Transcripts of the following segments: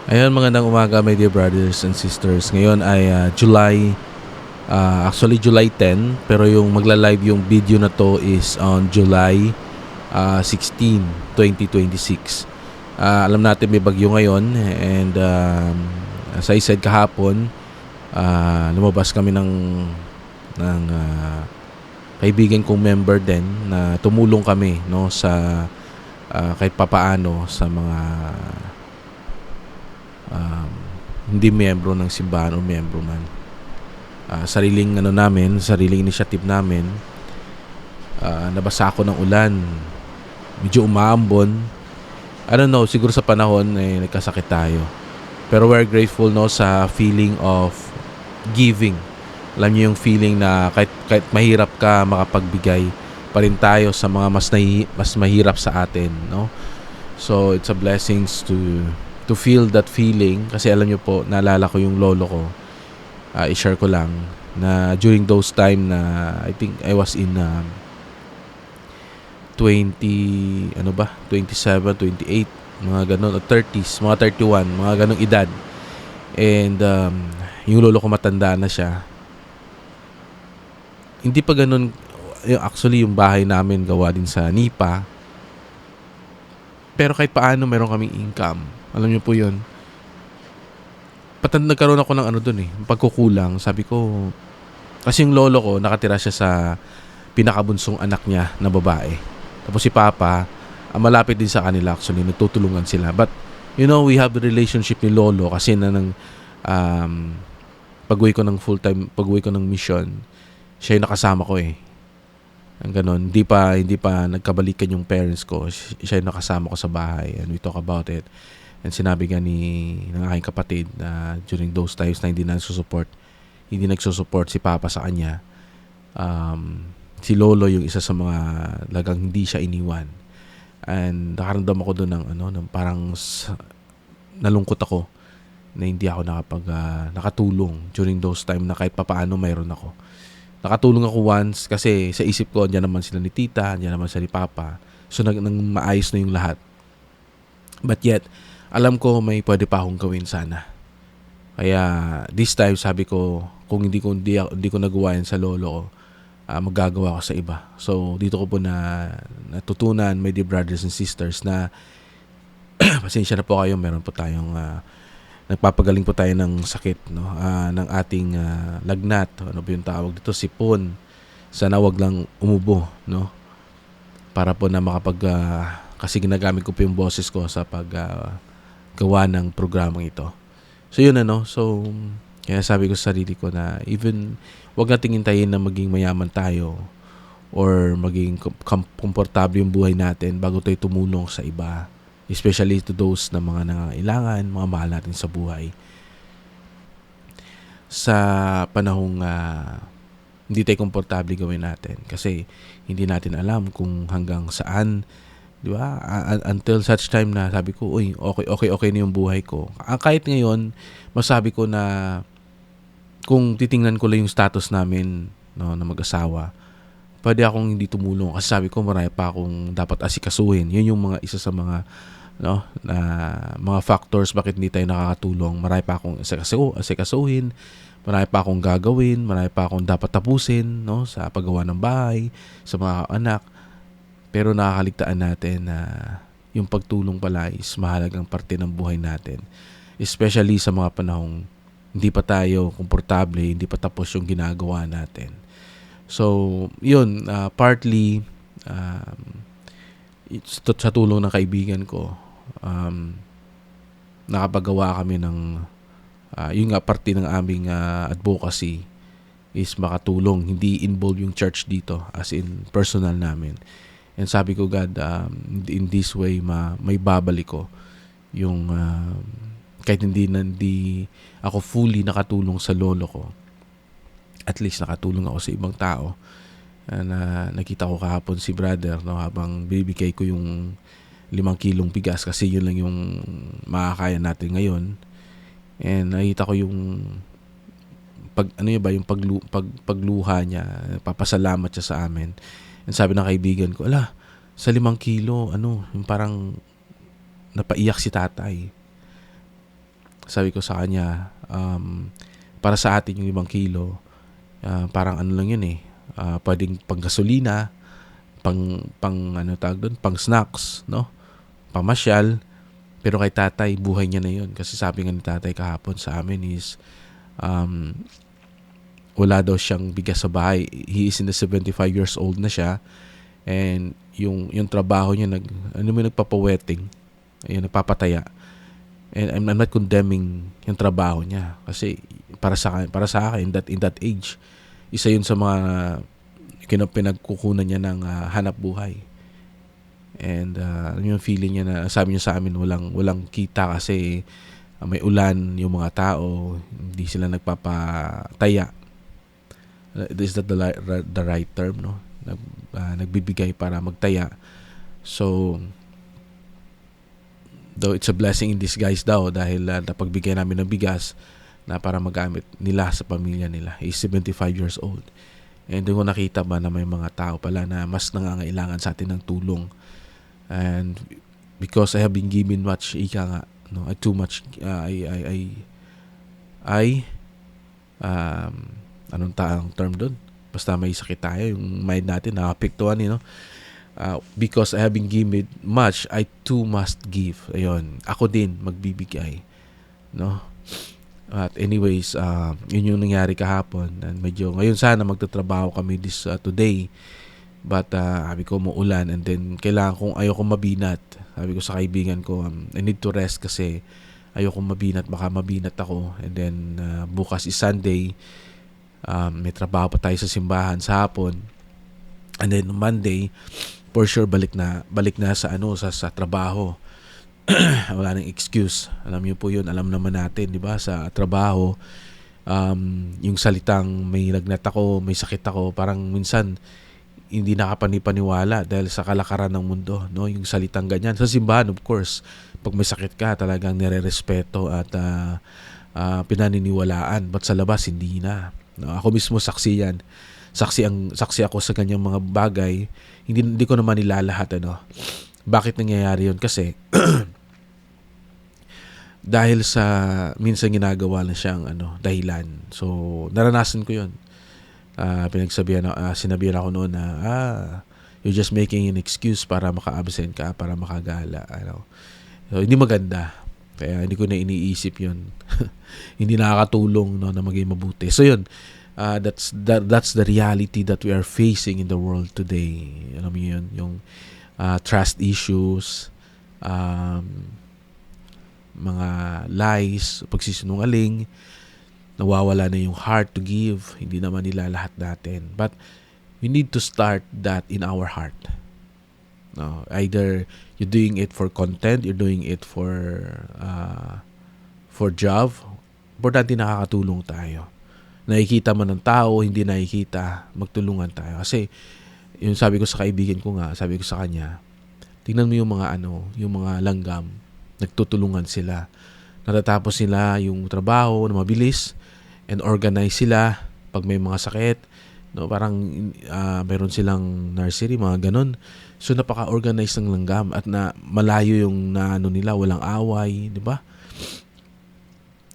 Ayun, magandang umaga my dear brothers and sisters. Ngayon ay actually July 10, pero yung magla-live yung video na to is on July 16, 2026. Alam natin may bagyo ngayon and as I said kahapon, lumabas kami ng kaibigan kong member din na tumulong kami no sa kahit papaano sa mga um, hindi miyembro ng simbahan o miyembro man. Sariling initiative namin. Nabasa ako ng ulan. Medyo umaambon. I don't know, siguro sa panahon nagkasakit tayo. Pero we're grateful no sa feeling of giving. Alam niyo yung feeling na kahit mahirap ka makapagbigay pa rin tayo sa mga mas mahirap sa atin, no? So it's a blessings to feel that feeling kasi alam niyo po, naalala ko yung lolo ko. I-share ko lang na during those time na I think I was in 27, 28, mga ganun, o 30s, mga 31, mga ganung edad. And yung lolo ko matanda na siya. Hindi pa ganun, actually yung bahay namin gawa din sa nipa. Pero kahit paano meron kaming income. Alam niyo po yun. Nagkaroon ako ng pagkukulang. Sabi ko, kasi yung lolo ko, nakatira siya sa pinakabunsong anak niya na babae. Tapos si Papa, malapit din sa kanila actually, nagtutulungan sila. But, you know, we have a relationship ni lolo kasi pag-uwi ko ng mission, siya yung nakasama ko eh. Ang ganun, hindi pa nagkabalikan yung parents ko. Siya yung nakasama ko sa bahay and we talk about it. And sinabi nga ng aking kapatid na during those times na hindi nagsusupport si Papa sa kanya, si Lolo yung isa sa mga lagang hindi siya iniwan. And nakaramdam ako doon ng parang nalungkot ako na hindi ako nakatulong during those time na kahit papaano mayroon ako. Nakatulong ako once kasi sa isip ko, andyan naman sila ni tita, andyan naman sila ni Papa. So, nang maayos na yung lahat. But yet, alam ko may pwede pa akong gawin sana. Kaya, this time, sabi ko, kung hindi ko nagawa yan sa lolo ko, magagawa ko sa iba. So, dito ko po natutunan, my dear brothers and sisters, na pasensya na po kayo, meron po tayong nagpapagaling po tayo ng sakit, no? Ng ating lagnat, ano ba yung tawag dito, sipon. Sana wag lang umubo, no? Para po na kasi ginagamit ko po yung boses ko sa gawa ng programang ito. So yun so kaya sabi ko sa sarili ko na even wag nating hintayin na maging mayaman tayo or maging komportable yung buhay natin bago tayo tumulong sa iba. Especially to those na mga nangangailangan, mga mahal natin sa buhay. Sa panahong hindi tayo komportable gawin natin kasi hindi natin alam kung hanggang saan, di ba? Until such time na sabi ko, uy, okay na yung buhay ko. Kahit ngayon, masabi ko na kung titingnan ko lang yung status namin, no, na mag-asawa, pwede akong hindi tumulong kasi sabi ko marami pa akong dapat asikasuhin. Yun yung mga isa sa mga na mga factors bakit hindi tayo nakakatulong. Marami pa akong asikasuhin, marami pa akong gagawin, marami pa akong dapat tapusin, no, sa paggawa ng bahay, sa mga anak. Pero nakakaligtaan natin na yung pagtulong pala is mahalagang parte ng buhay natin. Especially sa mga panahong hindi pa tayo komportable, hindi pa tapos yung ginagawa natin. So, yun, partly sa tulong ng kaibigan ko, nakapagawa kami ng yung parte ng aming advocacy is makatulong, hindi involve yung church dito as in personal namin. And sabi ko, God, in this way may babalik ko yung kahit hindi ako fully nakatulong sa lolo ko, at least nakatulong ako sa ibang tao. Na nakita ko kahapon si brother, no, habang bibigay ko yung 5 kilong bigas kasi yun lang yung makakaya natin ngayon. And nakita ko yung pagluha niya, papasalamat siya sa amin. And sabi ng kaibigan ko, sa 5 kilo, yung parang napaiyak si tatay. sabi ko sa kanya, para sa atin yung 5 kilo, parang ano lang yun pwedeng pang gasolina, pang ano tawag doon, pang snacks, no? Pamasyal. Pero kay tatay, buhay niya na yun. Kasi sabi nga ni tatay kahapon sa amin is, wala daw siyang bigas sa bahay. He is in the 75 years old na siya. And yung trabaho niya, nagpapa-wetting. Ayun, nagpapataya. And I'm not condemning yung trabaho niya. Kasi para sa akin, in that age, isa yun sa mga pinagkukunan niya ng hanap buhay. And yung feeling niya na sabi niya sa amin walang kita kasi may ulan yung mga tao, hindi sila nagpapataya. Is that the right term, no? Nagbibigay para magtaya. So though it's a blessing in disguise daw dahil napagbigay namin ng bigas na para magamit nila sa pamilya nila. He's 75 years old. And doon ko nakita ba na may mga tao pala na mas nangangailangan sa atin ng tulong. And because I have been given much, too much, anong term doon? Basta may sakit tayo, yung mind natin nakapektuhan, because I have been given much, I too must give. Ayun, ako din magbibigay, no? At anyways, yun yung nangyari kahapon. And medyo ngayon sana magtatrabaho kami today. But sabi ko muulan and then ayoko mabinat. Sabi ko sa kaibigan ko, I need to rest kasi ayoko mabinat, baka mabinat ako. And then bukas is Sunday, may trabaho pa tayo sa simbahan sa hapon. And then Monday, for sure balik na sa trabaho. Wala nang excuse. Alam niyo po 'yun, alam naman natin, 'di ba, sa trabaho, yung salitang may lagnat ako, may sakit ako, parang minsan hindi nakapanipaniwala dahil sa kalakaran ng mundo, no? Yung salitang ganyan. Sa simbahan, of course, pag may sakit ka, talagang nirerespeto at pinaniniwalaan. But sa labas, hindi na. No? Ako mismo saksi yan. Saksi ako sa ganyang mga bagay. Hindi ko naman nilalahat, Bakit nangyayari yun? Kasi dahil sa minsan ginagawa na siyang dahilan. So, naranasan ko yun. Sinabihan ako noon na you're just making an excuse para maka-absent ka, para makagala. So, hindi maganda. Kaya hindi ko na iniisip yun. Hindi nakakatulong na maging mabuti. So yun, that's the reality that we are facing in the world today. Alam mo yun, yung trust issues, mga lies, pagsisinungaling, nawawala na yung heart to give. Hindi naman nila lahat natin. But we need to start that in our heart. No, either you're doing it for content, you're doing it for job. Importante nakakatulong tayo. Nakikita man ng tao, hindi nakikita, magtulungan tayo. Kasi yung sabi ko sa kaibigan ko nga, sabi ko sa kanya, tingnan mo yung mga langgam, nagtutulungan sila. Natatapos sila yung trabaho na mabilis and organize sila pag may mga sakit. No, parang mayroon silang nursery, mga ganun. So napaka-organize ng langgam at na malayo yung nila, walang away, di ba?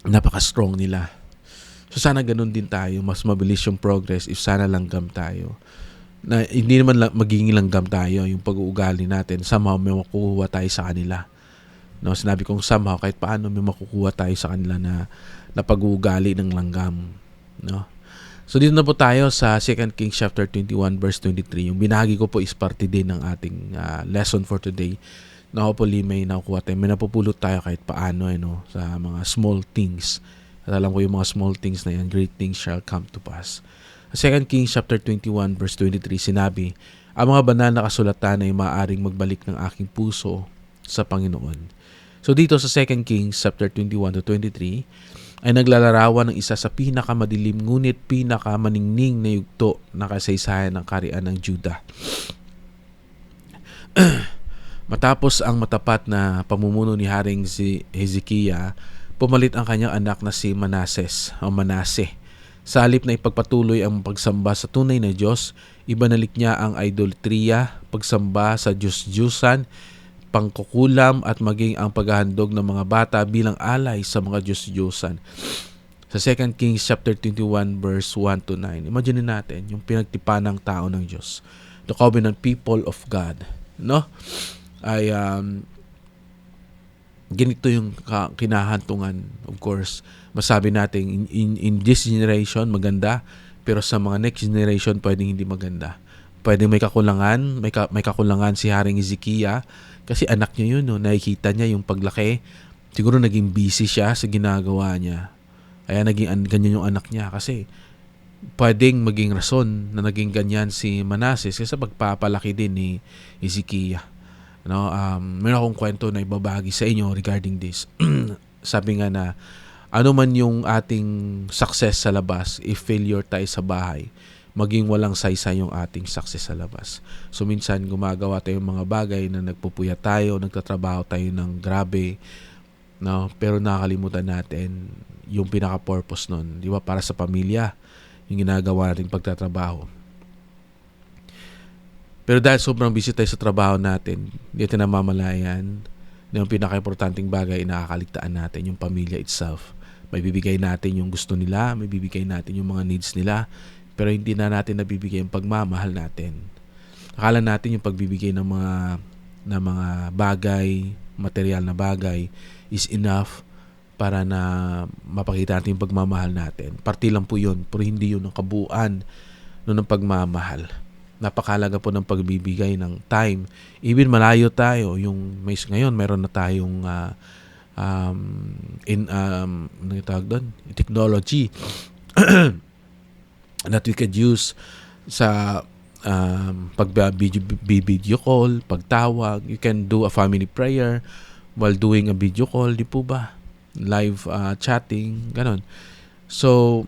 Napaka-strong nila. So sana ganun din tayo, mas mabilis yung progress if sana langgam tayo. Na hindi naman magiging langgam tayo yung pag-uugali natin, somehow may makukuha tayo sa kanila. No, sinabi kong somehow kahit paano may makukuha tayo sa kanila na pag-uugali ng langgam, no? So dito na po tayo sa 2 Kings chapter 21 verse 23. Yung binahagi ko po is parte din ng ating lesson for today. Na hopefully may nakukuha tayo, may napupulot tayo kahit paano sa mga small things. At alam ko yung mga small things na yan, great things shall come to pass. 2 Kings chapter 21 verse 23 sinabi, ang mga banal na kasulatan ay maaaring magbalik ng aking puso sa Panginoon. So dito sa 2 Kings chapter 21 to 23 ay naglalarawan ng isa sa pinakamadilim ngunit pinakamaningning na yugto na kasaysayan ng kaharian ng Juda. Matapos ang matapat na pamumuno ni Haring Hezekiah, pumalit ang kanyang anak na si Manase. Sa halip na ipagpatuloy ang pagsamba sa tunay na Diyos, ibinalik niya ang idolatriya, pagsamba sa Diyos-Diyusan, pangkukulam at maging ang paghahandog ng mga bata bilang alay sa mga Diyos-Diyosan. Sa 2 Kings chapter 21 verse 1 to 9. Imagine natin yung pinagtipan ng tao ng Diyos. The covenant people of God. No? Ay ganito yung kinahantungan. Of course, masabi natin in this generation maganda, pero sa mga next generation pwedeng hindi maganda. Pwedeng may kakulangan, may kakulangan si Haring Hezekiah kasi anak niya yun, no? Nakikita niya yung paglaki. Siguro naging busy siya sa ginagawa niya. Kaya naging ganyan yung anak niya kasi pwedeng maging rason na naging ganyan si Manasseh kasi pagpapalaki din ni Hezekiah. No, meron akong kwento na ibabahagi sa inyo regarding this. Sabi nga na ano man yung ating success sa labas, if failure tayo sa bahay, maging walang saysay yung ating success sa labas. So minsan gumagawa tayo ng mga bagay na nagpupuyat tayo, nagtatrabaho tayo ng grabe, no? Pero nakakalimutan natin yung pinaka-purpose nun, di ba? Para sa pamilya, yung ginagawa nating pagtatrabaho. Pero dahil sobrang busy tayo sa trabaho natin, hindi natin namamalayan na yung pinaka-importanting bagay nakakaligtaan natin, yung pamilya itself. May bibigay natin yung gusto nila, may bibigay natin yung mga needs nila, pero hindi na natin nabibigay yung pagmamahal natin. Akala natin yung pagbibigay ng mga bagay, material na bagay, is enough para na mapakita natin yung pagmamahal natin. Parte lang po yun, pero hindi yun ang kabuuan ng pagmamahal. Napakalaga po ng pagbibigay ng time. Even malayo tayo, yung ngayon meron na tayong technology that we could use sa pag-video call, pagtawag. You can do a family prayer while doing a video call, di po ba? Live chatting, ganon. So,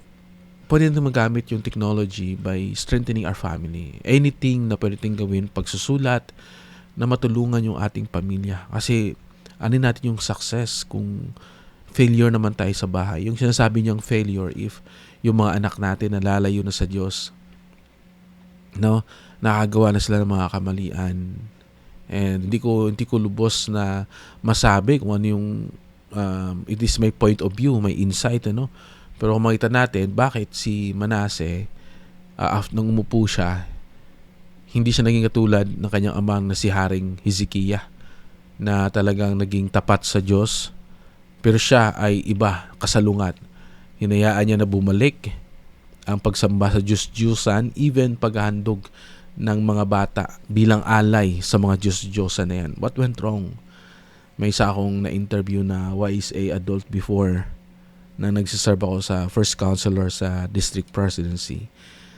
pwede natin magamit yung technology by strengthening our family. Anything na pwede natin gawin, pagsusulat, na matulungan yung ating pamilya. Kasi, natin yung success kung failure naman tayo sa bahay. Yung sinasabi niyang failure, if yung mga anak natin nalalayo na sa Diyos, no, nakagawa na sila ng mga kamalian. And hindi ko lubos na masabi kung ano yung it is my point of view, my insight, ano. Pero kung makita natin, bakit si Manasseh, after nung umupo siya, hindi siya naging katulad ng kanyang amang na si Haring Hezekiah, na talagang naging tapat sa Diyos, pero siya ay iba, kasalungat. Hinayaan niya na bumalik ang pagsamba sa Diyos-Diyosan, even paghahandog ng mga bata bilang alay sa mga Diyos-Diyosan na yan. What went wrong? May isa akong na-interview na YSA adult before, na nagsiserve ako sa first counselor sa district presidency.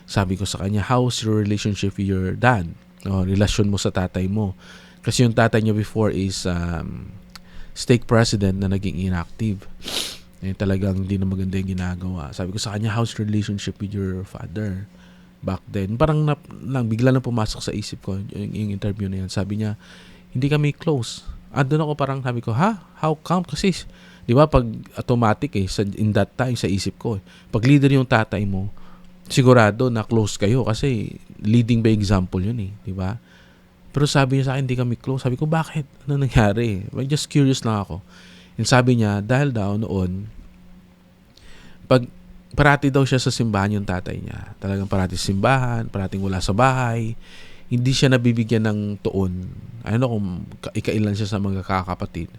Sabi ko sa kanya, how's your relationship with your dad? Relasyon mo sa tatay mo. Kasi yung tatay niya before is stake president na naging inactive. Talagang hindi na maganda yung ginagawa. Sabi ko sa kanya, how's your relationship with your father? Back then, parang bigla na pumasok sa isip ko yung interview na yan. Sabi niya, hindi kami close. Doon ako parang sabi ko, how come? Kasi di ba pag automatic in that time sa isip ko, pag leader yung tatay mo, sigurado na close kayo kasi leading by example yun di ba? Pero sabi niya sa akin, hindi kami close. Sabi ko, bakit? Ano nangyari? Just curious lang ako. And sabi niya, dahil daw noon, parati daw siya sa simbahan yung tatay niya. Talagang parati sa simbahan, parating wala sa bahay. Hindi siya nabibigyan ng tuon. Ano kung ikailan siya sa mga kakapatid.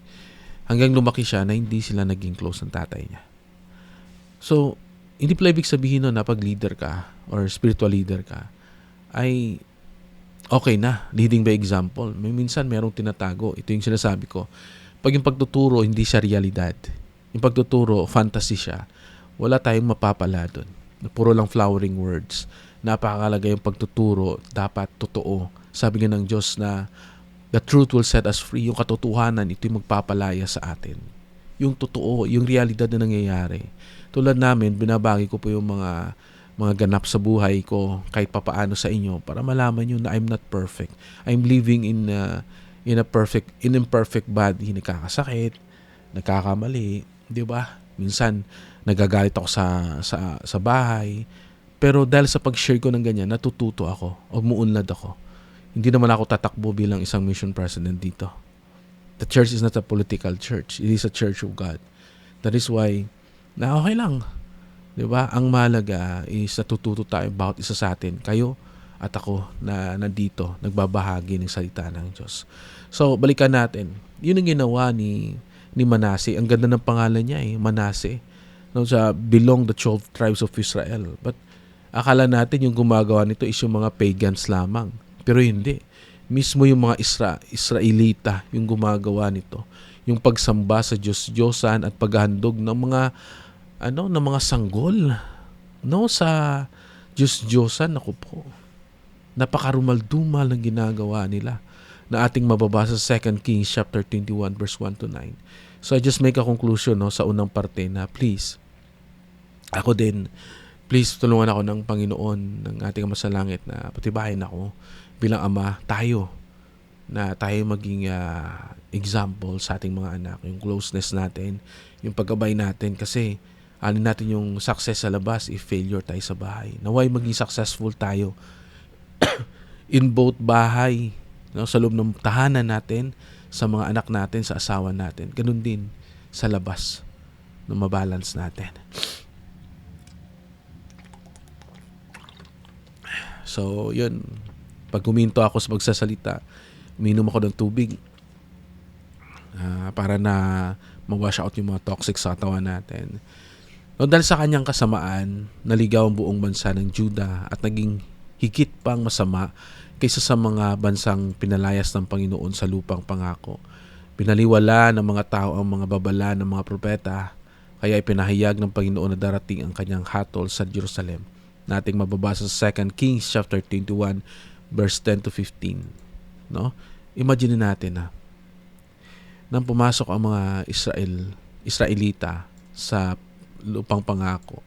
Hanggang lumaki siya na hindi sila naging close ng tatay niya. So, hindi pala ibig sabihin nun na pag leader ka or spiritual leader ka, ay okay na, leading by example. Minsan merong tinatago. Ito yung sinasabi ko. Pag yung pagtuturo, hindi siya realidad. Yung pagtuturo, fantasy siya. Wala tayong mapapala dun. Puro lang flowering words. Napakalaga yung pagtuturo, dapat totoo. Sabi nga ng Diyos na the truth will set us free. Yung katotohanan, ito yung magpapalaya sa atin. Yung totoo, yung realidad na nangyayari. Tulad namin, binabagi ko po yung mga ganap sa buhay ko kahit papaano sa inyo para malaman nyo na I'm not perfect. I'm living in imperfect body. Nagkakasakit, nagkakamali, di ba? Minsan, nagagalit ako sa bahay. Pero dahil sa pag-share ko ng ganyan, natututo ako, umuunlad ako. Hindi naman ako tatakbo bilang isang mission president dito. The church is not a political church. It is a church of God. That is why, na okay lang. Diba? Ang mahalaga is natututo tayo bawat isa sa atin. Kayo at ako na nandito, nagbabahagi ng salita ng Diyos. So, balikan natin. Yun ang ginawa ni Manase. Ang ganda ng pangalan niya Manase. No, sa belong the 12 tribes of Israel. But akala natin yung gumagawa nito is yung mga pagans lamang. Pero hindi. Mismo yung mga Israelita yung gumagawa nito. Yung pagsamba sa Diyos-Diyosan at paghahandog ng mga ng mga sanggol. No, sa Diyos-Diyosan, ako po. Napakarumal-dumal ang ginagawa nila na ating mababasa sa 2 Kings chapter 21 verse 1 to 9. So I just make a conclusion sa unang parte na please tulungan ako ng Panginoon, ng ating Ama sa Langit na patibayin ako bilang ama, tayo maging example sa ating mga anak, yung closeness natin, yung paggabay natin, kasi alin natin yung success sa labas if failure tayo sa bahay. Naway maging successful tayo in both bahay, sa loob ng tahanan natin, sa mga anak natin, sa asawa natin. Ganun din sa labas na mabalance natin. So, yun. Pag huminto ako sa pagsasalita, uminom ako ng tubig para na ma-wash out yung mga toxic sa katawan natin. No, dahil sa kanyang kasamaan, naligaw ang buong bansa ng Juda at naging higit pang masama kaysa sa mga bansang pinalayas ng Panginoon sa lupang pangako. Pinaliwala ng mga tao ang mga babala ng mga propeta, kaya ipinahayag ng Panginoon na darating ang kanyang hatol sa Jerusalem. Nating mababasa sa 2 Kings chapter 21 verse 10 to 15. No? Imagine natin nang pumasok ang mga Israelita sa lupang pangako,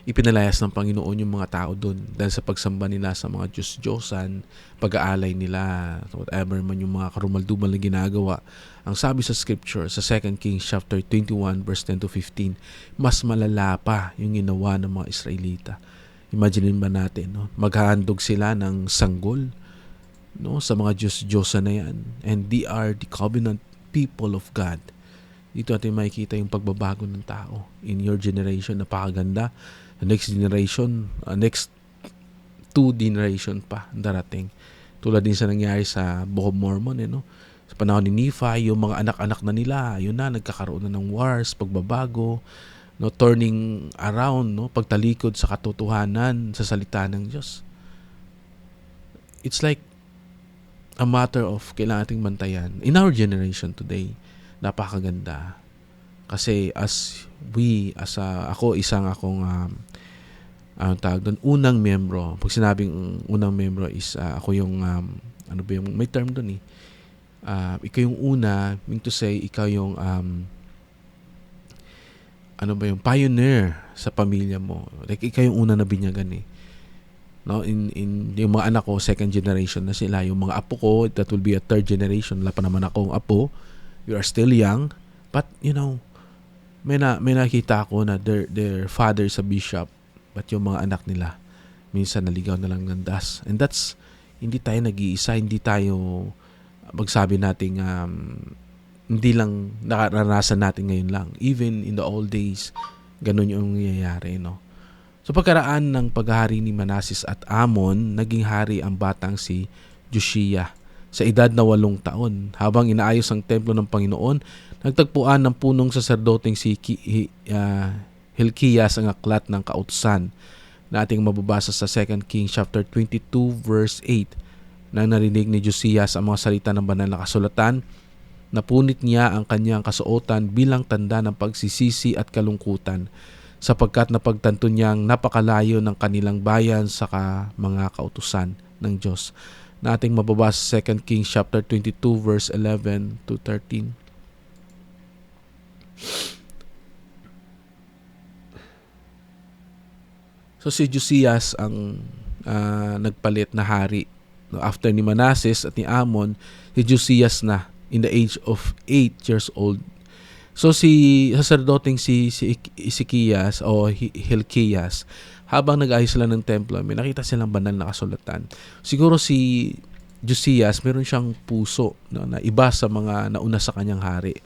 ipinalayas ng Panginoon yung mga tao doon dahil sa pagsamba nila sa mga Diyos-Diyosan, pag-aalay nila, whatever man yung mga karumal-dumal na ginagawa. Ang sabi sa scripture, sa 2 Kings chapter 21 verse 10 to 15, mas malala pa yung ginawa ng mga Israelita. Imagine ba natin, maghahandog sila ng sanggol sa mga Diyos-Diyosan na yan. And they are the covenant people of God. Dito natin makikita yung pagbabago ng tao. In your generation, napakaganda. The next generation, next 2 generation pa darating. Tulad din sa nangyari sa Book of Mormon, sa panahon ni Nephi, yung mga anak-anak na nila, yun na, nagkakaroon na ng wars, pagbabago, turning around, pagtalikod sa katotohanan, sa salita ng Diyos. It's like a matter of kailangan ating bantayan. In our generation today, napakaganda. Kasi ako, isang akong tawag doon, unang membro. Pag sinabing unang membro is ako yung, may term doon ikaw yung una, mean to say, ikaw yung, yung pioneer sa pamilya mo. Like, ikaw yung una na binyagan No, in yung mga anak ko, second generation na sila. Yung mga apo ko, that will be a third generation. Wala pa naman akong apo. You are still young. But, may nakita ako na their father is a bishop. But yung mga anak nila, minsan naligaw na lang ng das. And that's, hindi tayo nag-iisa. Hindi tayo magsabi nating hindi lang naranasan natin ngayon lang. Even in the old days, ganun yung nangyayari, So pagkaraan ng paghahari ni Manases at Amon, naging hari ang batang si Josiah sa edad na 8 taon. Habang inaayos ang templo ng Panginoon, nagtagpuan ng punong saserdoteng si Hilkias ang aklat ng kautusan na ating mababasa sa 2 Kings chapter 22 verse 8. Nang narinig ni Josiah ang mga salita ng banal na kasulatan, napunit niya ang kanyang kasuotan bilang tanda ng pagsisisi at kalungkutan, sapagkat napagtanto niyang napakalayo ng kanilang bayan sa mga kautusan ng Diyos. Na ating mababasa sa 2 Kings chapter 22 verse 11 to 13. So si Josiah ang nagpalit na hari. After ni Manases at ni Amon, si Josiah na in the age of 8 years old. So si saserdoteng si Ezekias o Hilkias, habang nag-ayos sila ng templo, may nakita silang banal na kasulatan. Siguro si Josias, meron siyang puso, no, na iba sa mga nauna sa kanyang hari.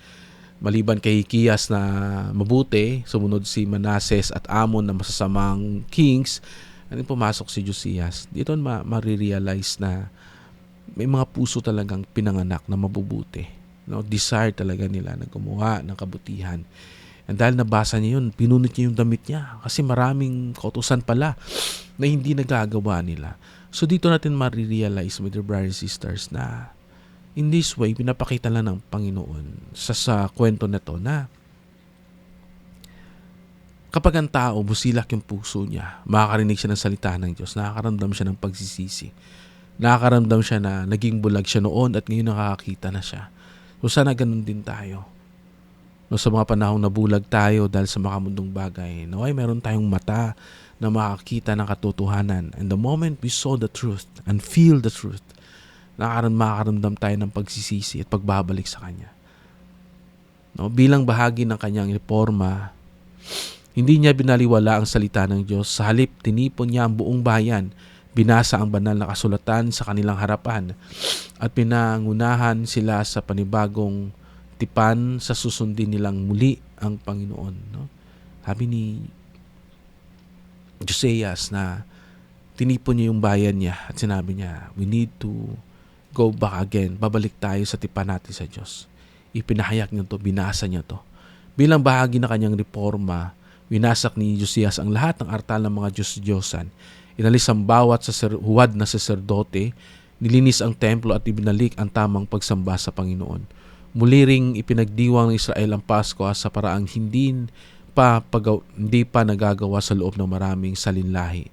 Maliban kay Hikiyas na mabuti, sumunod si Manases at Amon na masasamang kings, pumasok si Josias. Dito marirealize na may mga puso talagang pinanganak na mabubuti. No? Desire talaga nila na gumawa ng kabutihan. And dahil nabasa niya yun, pinunit niya yung damit niya. Kasi maraming kautusan pala na hindi nagagawa nila. So dito natin marirealize, my dear brothers and sisters, na in this way, pinapakita lang ng Panginoon sa kwento na to na kapag ang tao, busilak yung puso niya, makakarinig siya ng salita ng Diyos, nakakaramdam siya ng pagsisisi. Nakakaramdam siya na naging bulag siya noon at ngayon nakakakita na siya. So sana ganun din tayo. No, sa mga panahong nabulag tayo dahil sa makamundong bagay, naway meron tayong mata na makakita ng katotohanan. And the moment we saw the truth and feel the truth, makakaramdam tayo ng pagsisisi at pagbabalik sa Kanya. No, bilang bahagi ng Kanyang reforma, hindi niya binaliwala ang salita ng Diyos. Sa halip, tinipon niya ang buong bayan, binasa ang banal na kasulatan sa kanilang harapan, at pinangunahan sila sa panibagong tipan sa susundin nilang muli ang Panginoon. No? Sabi ni Josias na tinipon niya yung bayan niya at sinabi niya, we need to go back again. Babalik tayo sa tipan natin sa Diyos. Ipinahayak niya to, binasa niya to. Bilang bahagi na kanyang reforma, winasak ni Josias ang lahat ng artal ng mga Diyos-Diyosan. Inalis ang bawat huwad na saserdote, nilinis ang templo at ibinalik ang tamang pagsamba sa Panginoon. Muli ring ipinagdiwang ng Israel ang Pasko sa paraang hindi pa nagagawa sa loob ng maraming salinlahi.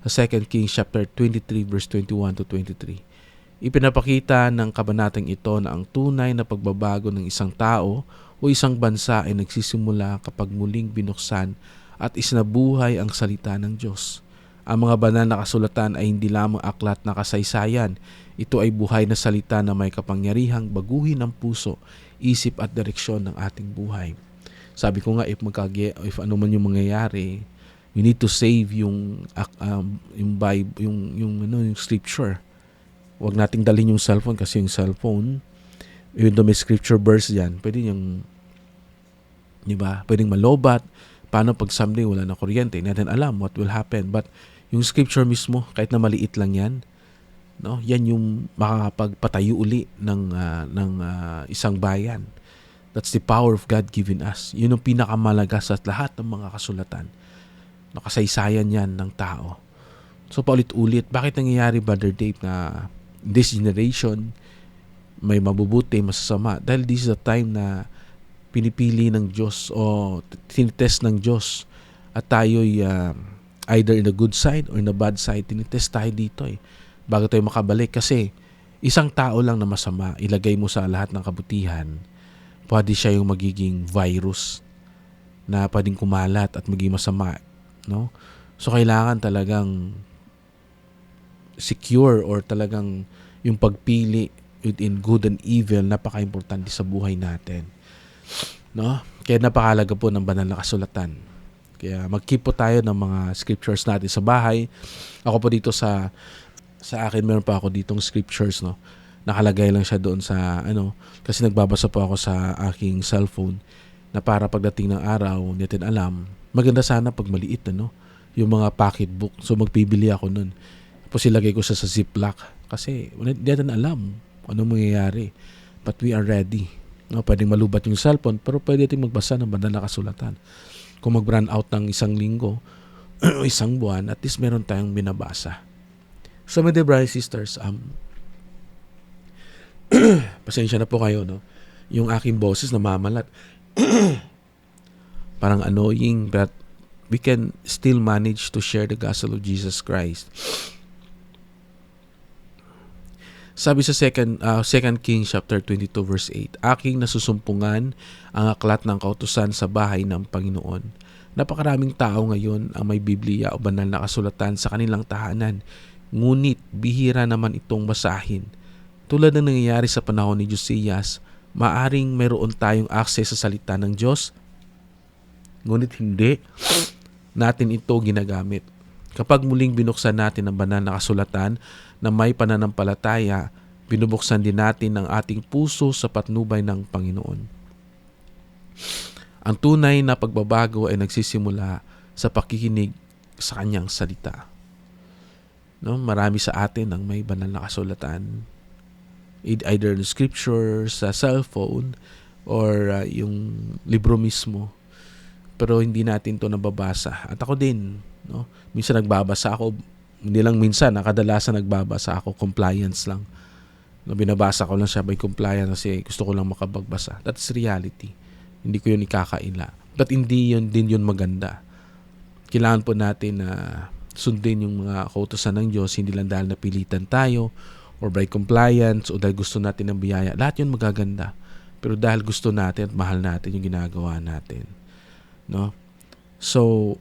Sa 2 Kings chapter 23 verse 21 to 23. Ipinapakita ng kabanatang ito na ang tunay na pagbabago ng isang tao o isang bansa ay nagsisimula kapag muling binuksan at isinabuhay ang salita ng Diyos. Ang mga banal na kasulatan ay hindi lamang aklat na kasaysayan. Ito ay buhay na salita na may kapangyarihang baguhin ang puso, isip at direksyon ng ating buhay. Sabi ko nga, if ano man yung mangyayari, we need to save yung Bible, yung scripture. Huwag nating dalhin yung cellphone kasi yung cellphone, even though may scripture verse yan, pwede yung, di ba, pwedeng malobat. Paano pag someday wala na kuryente? Hindi natin alam what will happen. But yung scripture mismo, kahit na maliit lang yan, no, yan yung makakapagpatayo uli ng isang bayan. That's the power of God given us. Yun ang pinakamalaga sa lahat ng mga kasulatan. Nakasaysayan yan ng tao. So paulit-ulit, bakit nangyayari, Brother Dave, na this generation may mabubuti, masasama? Dahil this is a time na pinipili ng Diyos o tinitest ng Diyos at tayo'y either in the good side or in the bad side. Tinitest tayo dito bago tayo makabalik. Kasi isang tao lang na masama, ilagay mo sa lahat ng kabutihan, pwede siya yung magiging virus na pwedeng kumalat at maging masama. No? So kailangan talagang secure or talagang yung pagpili within good and evil, napaka-importante sa buhay natin. No? Kaya napakahalaga po ng banal na kasulatan. Kaya mag-keep po tayo ng mga scriptures natin sa bahay. Ako po dito sa akin, meron pa ako ditong scriptures, no? Nakalagay lang siya doon sa kasi nagbabasa po ako sa aking cellphone na para pagdating ng araw, hindi natin alam. Maganda sana pag maliit, yung mga pocketbook. So magpibili ako nun. Tapos ilagay ko siya sa ziplock kasi hindi natin alam ano mangyayari. But we are ready. No, pwedeng malubat yung cellphone pero pwede natin magbasa ng banal na kasulatan. Kung mag-run out ng isang linggo o isang buwan, at least meron tayong binabasa. So my dear brothers and sisters, pasensya na po kayo, no? Yung aking boses namamalat. Parang annoying, but we can still manage to share the gospel of Jesus Christ. Sabi sa 2 Kings chapter 22 verse 8, aking nasusumpungan ang aklat ng kautusan sa bahay ng Panginoon. Napakaraming tao ngayon ang may Biblia o banal na kasulatan sa kanilang tahanan. Ngunit bihira naman itong basahin. Tulad ng nangyayari sa panahon ni Josias, maaring mayroon tayong access sa salita ng Diyos, ngunit hindi natin ito ginagamit. Kapag muling binuksan natin ang banal na kasulatan na may pananampalataya, Binubuksan din natin ang ating puso sa patnubay ng Panginoon. Ang tunay na pagbabago ay nagsisimula sa pakikinig sa Kanyang salita. No, marami sa atin ang may banal na kasulatan, either the scripture sa cellphone or yung libro mismo, pero hindi natin to nababasa. At ako din, no, minsan nagbabasa ako, hindi lang minsan, kadalasan nagbabasa ako, compliance lang. No, binabasa ko lang siya by compliance kasi gusto ko lang makapagbasa. That's reality. Hindi ko yun ikakaila. But hindi yun din yun maganda. Kailangan po natin na sundin yung mga kautusan ng Diyos, hindi lang dahil napilitan tayo or by compliance o dahil gusto natin ng biyaya. Lahat yun magaganda. Pero dahil gusto natin at mahal natin yung ginagawa natin. No? So,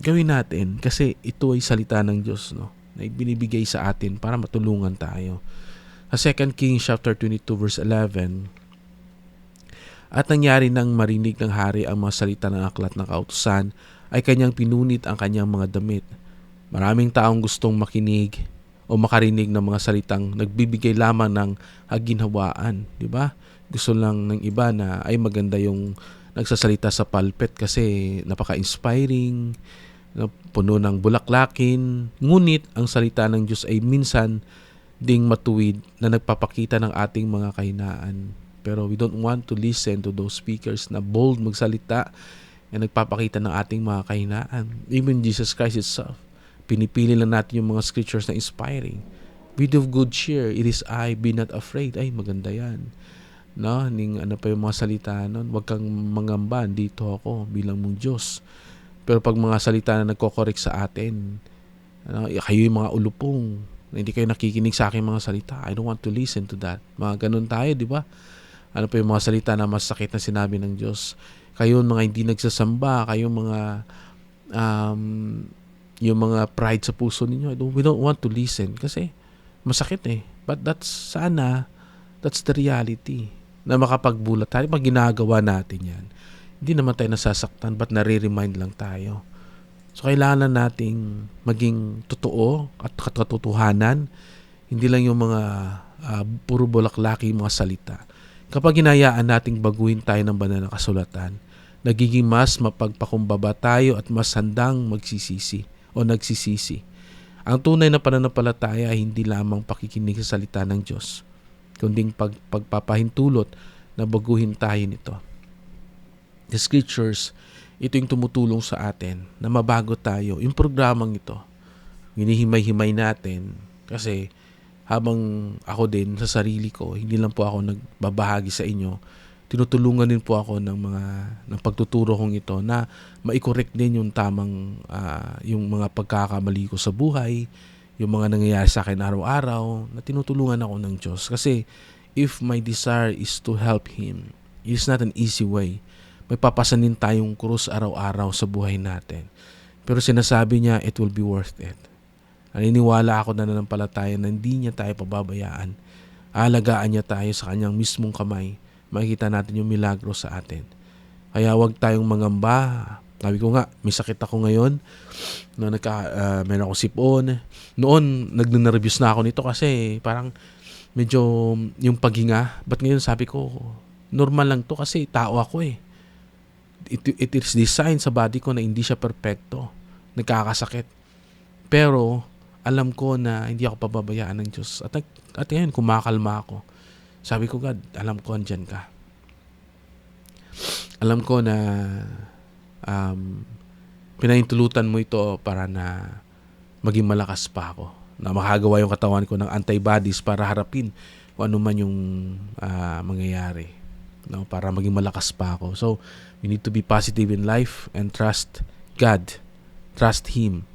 gawin natin kasi ito ay salita ng Diyos, no, na ibinibigay sa atin para matulungan tayo. Sa 2 Kings chapter 22 verse 11, at nangyari nang marinig ng hari ang mga salita ng aklat ng kautusan, ay kanyang pinunit ang kanyang mga damit. Maraming taong gustong makinig o makarinig ng mga salitang nagbibigay lamang ng kaginhawaan, di ba? Gusto lang ng iba na ay maganda yung nagsasalita sa pulpit kasi napaka-inspiring, puno ng bulaklakin. Ngunit ang salita ng Diyos ay minsan ding matuwid na nagpapakita ng ating mga kahinaan. Pero we don't want to listen to those speakers na bold magsalita na nagpapakita ng ating mga kahinaan. Even Jesus Christ itself, pinipili lang natin yung mga scriptures na inspiring. Be of good cheer, it is I, be not afraid. Ay, maganda yan. No, ano pa yung mga salita nun? Huwag kang mangamba, dito ako bilang mong Diyos. Pero pag mga salita na nagko-correct sa atin, kayo yung mga ulupong, na hindi kayo nakikinig sa aking mga salita, I don't want to listen to that. Mga ganun tayo, di ba? Ano pa yung mga salita na masakit na sinabi ng Diyos? Kayo mga hindi nagsasamba, kayo mga yung mga pride sa puso ninyo, we don't want to listen kasi masakit eh. But that's the reality na makapagbulat tayo pag ginagawa natin yan. Hindi naman tayo nasasaktan, but nare-remind lang tayo. So kailangan nating maging totoo at katotohanan, hindi lang yung mga puro bulaklaki mga salita. Kapag hinayaan nating baguhin tayo ng banal na kasulatan, nagiging mas mapagpakumbaba tayo at mas handang magsisisi o nagsisisi. Ang tunay na pananampalataya ay hindi lamang pakikinig sa salita ng Diyos, kundi pagpapahintulot na baguhin tayo nito. The scriptures, ito yung tumutulong sa atin na mabago tayo. Yung programang ito, hinihimay-himay natin kasi habang ako din sa sarili ko, hindi lang po ako nagbabahagi sa inyo, tinutulungan din po ako ng pagtuturo kong ito na mai-correct din yung tamang yung mga pagkakamali ko sa buhay, yung mga nangyayari sa akin araw-araw, na tinutulungan ako ng Diyos. Kasi if my desire is to help Him, it's not an easy way. May papasanin tayong krus araw-araw sa buhay natin. Pero sinasabi niya, it will be worth it. Naniniwala ako na nanampalataya na hindi niya tayo pababayaan. Alagaan niya tayo sa kanyang mismong kamay. Makikita natin yung milagro sa atin. Kaya huwag tayong mangamba. Sabi ko nga, may sakit ako ngayon. Meron ako sipon. Noon, nag-nervous na ako nito kasi parang medyo yung paghinga. But ngayon sabi ko, normal lang to kasi tao ako eh. It is designed sa body ko na hindi siya perfecto. Nagkakasakit. Pero alam ko na hindi ako pababayaan ng Diyos. At ngayon, kumakalma ako. Sabi ko, God, alam ko andyan ka. Alam ko na pinahintulutan mo ito para na maging malakas pa ako. Na makagawa yung katawan ko ng antibodies para harapin kung ano man yung mangyayari. No, para maging malakas pa ako. So, we need to be positive in life and trust God. Trust Him.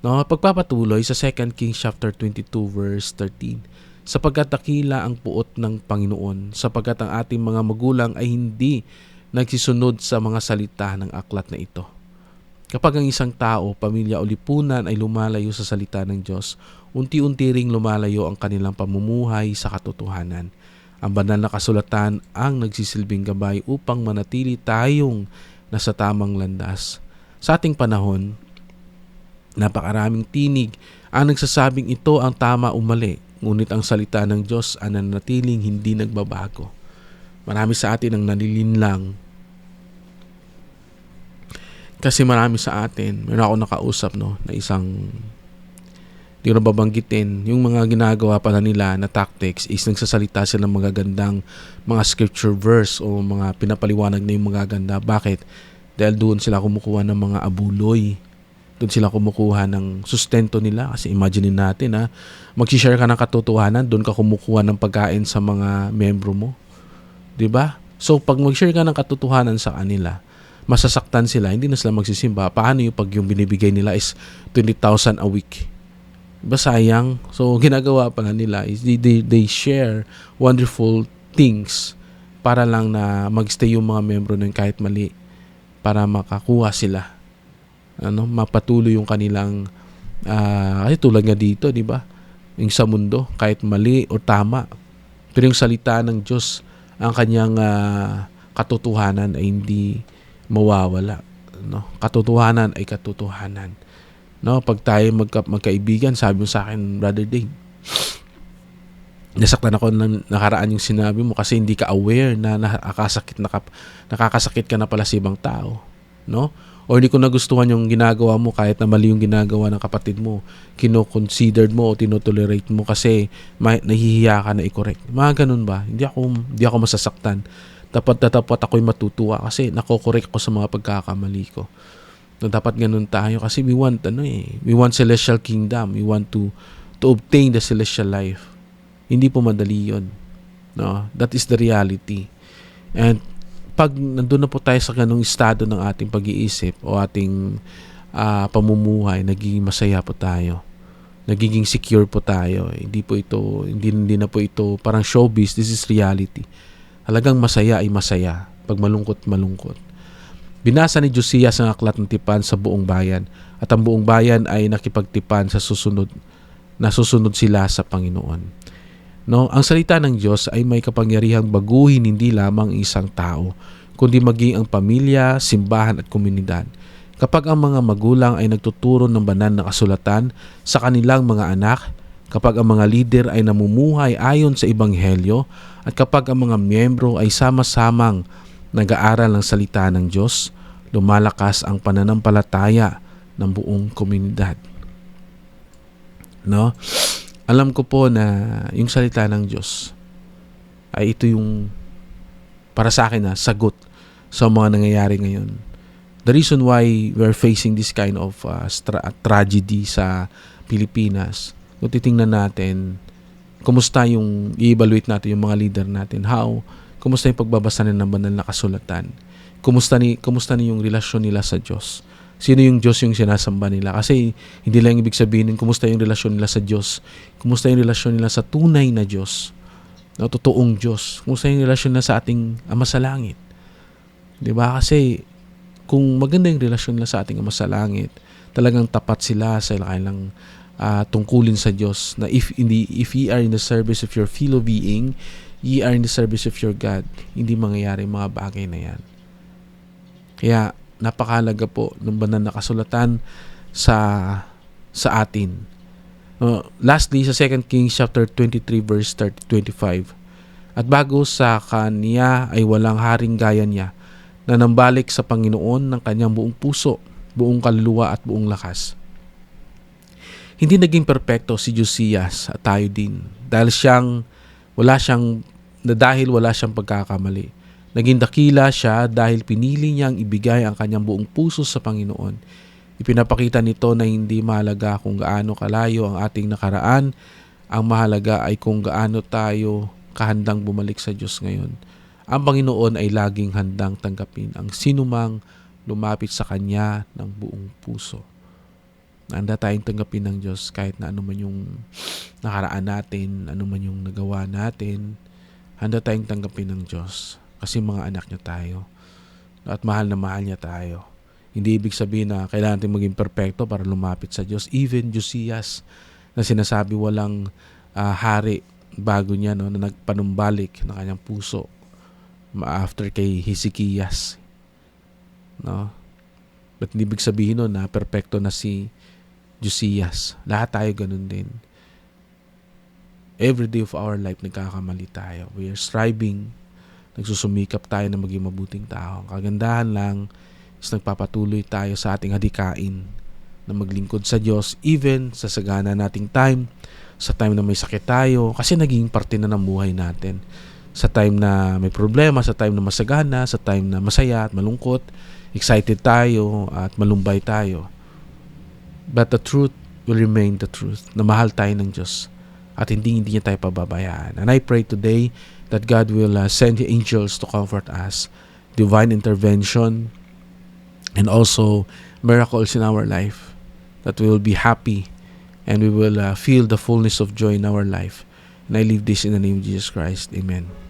No, pagpapatuloy sa 2 Kings chapter 22 verse 13. Sapagkat dakila ang puot ng Panginoon, sapagkat ang ating mga magulang ay hindi nagsisunod sa mga salita ng aklat na ito. Kapag ang isang tao, pamilya o lipunan ay lumalayo sa salita ng Diyos, unti-unti ring lumalayo ang kanilang pamumuhay sa katotohanan. Ang banal na kasulatan ang nagsisilbing gabay upang manatili tayong nasa tamang landas. Sa ating panahon, napakaraming tinig ang nagsasabing ito ang tama o mali. Ngunit ang salita ng Diyos ay nanatiling hindi nagbabago. Marami sa atin ang nalilinlang kasi marami sa atin, meron ako nakausap na isang, di ko na babanggitin, yung mga ginagawa pala nila na tactics is nagsasalita sila ng magagandang mga scripture verse o mga pinapaliwanag na yung magaganda. Bakit? Dahil doon sila kumukuha ng mga abuloy. Doon sila kumukuha ng sustento nila. Kasi imagine natin mag-share ka ng katotohanan, doon ka kumukuha ng pagkain sa mga membro mo. Diba? So pag mag-share ka ng katotohanan sa kanila, masasaktan sila, hindi na sila magsisimba. Paano yung pag yung binibigay nila is 20,000 a week? Diba sayang? So ginagawa pala nila is they share wonderful things para lang na magstay yung mga membro nun kahit mali, para makakuha sila. Mapatuloy yung kanilang kasi tulad nga dito, di ba? Yung sa mundo, kahit mali o tama, pero yung salita ng Diyos, ang kanyang katotohanan ay hindi mawawala. Katotohanan ay katotohanan. Pag tayo magkaibigan, sabi mo sa akin, Brother Dave, nasaktan ako ng nakaraan yung sinabi mo kasi hindi ka aware na nakakasakit ka na pala sa ibang tao. O hindi ko nagustuhan yung ginagawa mo kahit na mali yung ginagawa ng kapatid mo. Kino-considered mo o tinotolerate mo kasi nahihiya ka na i-correct. Mga ganun ba? Hindi ako masasaktan. Dapat ako'y matutuwa kasi nako-correct ko sa mga pagkakamali ko. Dapat ganun tayo kasi we want celestial kingdom. We want to obtain the celestial life. Hindi po madali yun. That is the reality. And pag nandun na po tayo sa ganung estado ng ating pag-iisip o ating pamumuhay, nagiging masaya po tayo. Nagiging secure po tayo. Hindi na po ito parang showbiz. This is reality. Halagang masaya ay masaya. Pag malungkot, malungkot. Binasa ni Josias ang aklat ng tipan sa buong bayan at ang buong bayan ay nakipagtipan sa susunod sila sa Panginoon. Ang salita ng Diyos ay may kapangyarihang baguhin hindi lamang isang tao, kundi maging ang pamilya, simbahan at komunidad. Kapag ang mga magulang ay nagtuturo ng banal na kasulatan sa kanilang mga anak, kapag ang mga lider ay namumuhay ayon sa Ebanghelyo, at kapag ang mga miyembro ay sama-samang nag-aaral ng salita ng Diyos, lumalakas ang pananampalataya ng buong komunidad. Alam ko po na yung salita ng Diyos ay ito yung para sa akin sagot sa mga nangyayari ngayon. The reason why we're facing this kind of tragedy sa Pilipinas, kung titingnan natin, kumusta yung i-evaluate natin yung mga leader natin, kumusta yung pagbabasa nila ng banal na kasulatan, kumusta yung relasyon nila sa Diyos, sino yung Diyos yung sinasamba nila, kasi hindi lang ibig sabihin kumusta yung relasyon nila sa Diyos, kumusta yung relasyon nila sa tunay na Diyos, totoong Diyos, kumusta yung relasyon nila sa ating Ama sa Langit. Diba? Kasi kung maganda yung relasyon nila sa ating Ama sa Langit, talagang tapat sila sa kanilang tungkulin sa Diyos, na if ye are in the service of your fellow being, ye are in the service of your God, hindi mangyayari mga bagay na yan. Kaya napakahalaga po ng banal na kasulatan sa atin. Lastly, sa 2 Kings chapter 23 verse 25, at bago sa kanya ay walang haring gaya niya, na nambalik sa Panginoon ng kanyang buong puso, buong kaluluwa at buong lakas. Hindi naging perpekto si Josias at tayo din dahil wala siyang pagkakamali. Naging dakila siya dahil pinili niyang ibigay ang kanyang buong puso sa Panginoon. Ipinapakita nito na hindi mahalaga kung gaano kalayo ang ating nakaraan. Ang mahalaga ay kung gaano tayo kahandang bumalik sa Diyos ngayon. Ang Panginoon ay laging handang tanggapin ang sinumang lumapit sa Kanya ng buong puso. Handa tayong tanggapin ng Diyos kahit na ano man yung nakaraan natin, ano man yung nagawa natin. Handa tayong tanggapin ng Diyos kasi mga anak niya tayo at mahal na mahal niya tayo. Hindi ibig sabihin na kailangan natin maging perpekto para lumapit sa Diyos. Even Josias na sinasabi walang hari bago niya na nagpanumbalik ng kanyang puso after kay Hezekias. But hindi ibig sabihin na perpekto na si Josias. Lahat tayo ganun din. Every day of our life, nagkakamali tayo. We are striving, nagsusumikap tayo na maging mabuting tao. Ang kagandahan lang is nagpapatuloy tayo sa ating adikain na maglingkod sa Diyos, even sa sagana nating time, sa time na may sakit tayo, kasi naging parte na ng buhay natin. Sa time na may problema, sa time na masagana, sa time na masaya at malungkot, excited tayo at malumbay tayo. But the truth will remain the truth, na mahal tayo ng Diyos at hindi niya tayo pababayaan. And I pray today that God will send the angels to comfort us, divine intervention, and also miracles in our life, that we will be happy and we will feel the fullness of joy in our life. And I leave this in the name of Jesus Christ. Amen.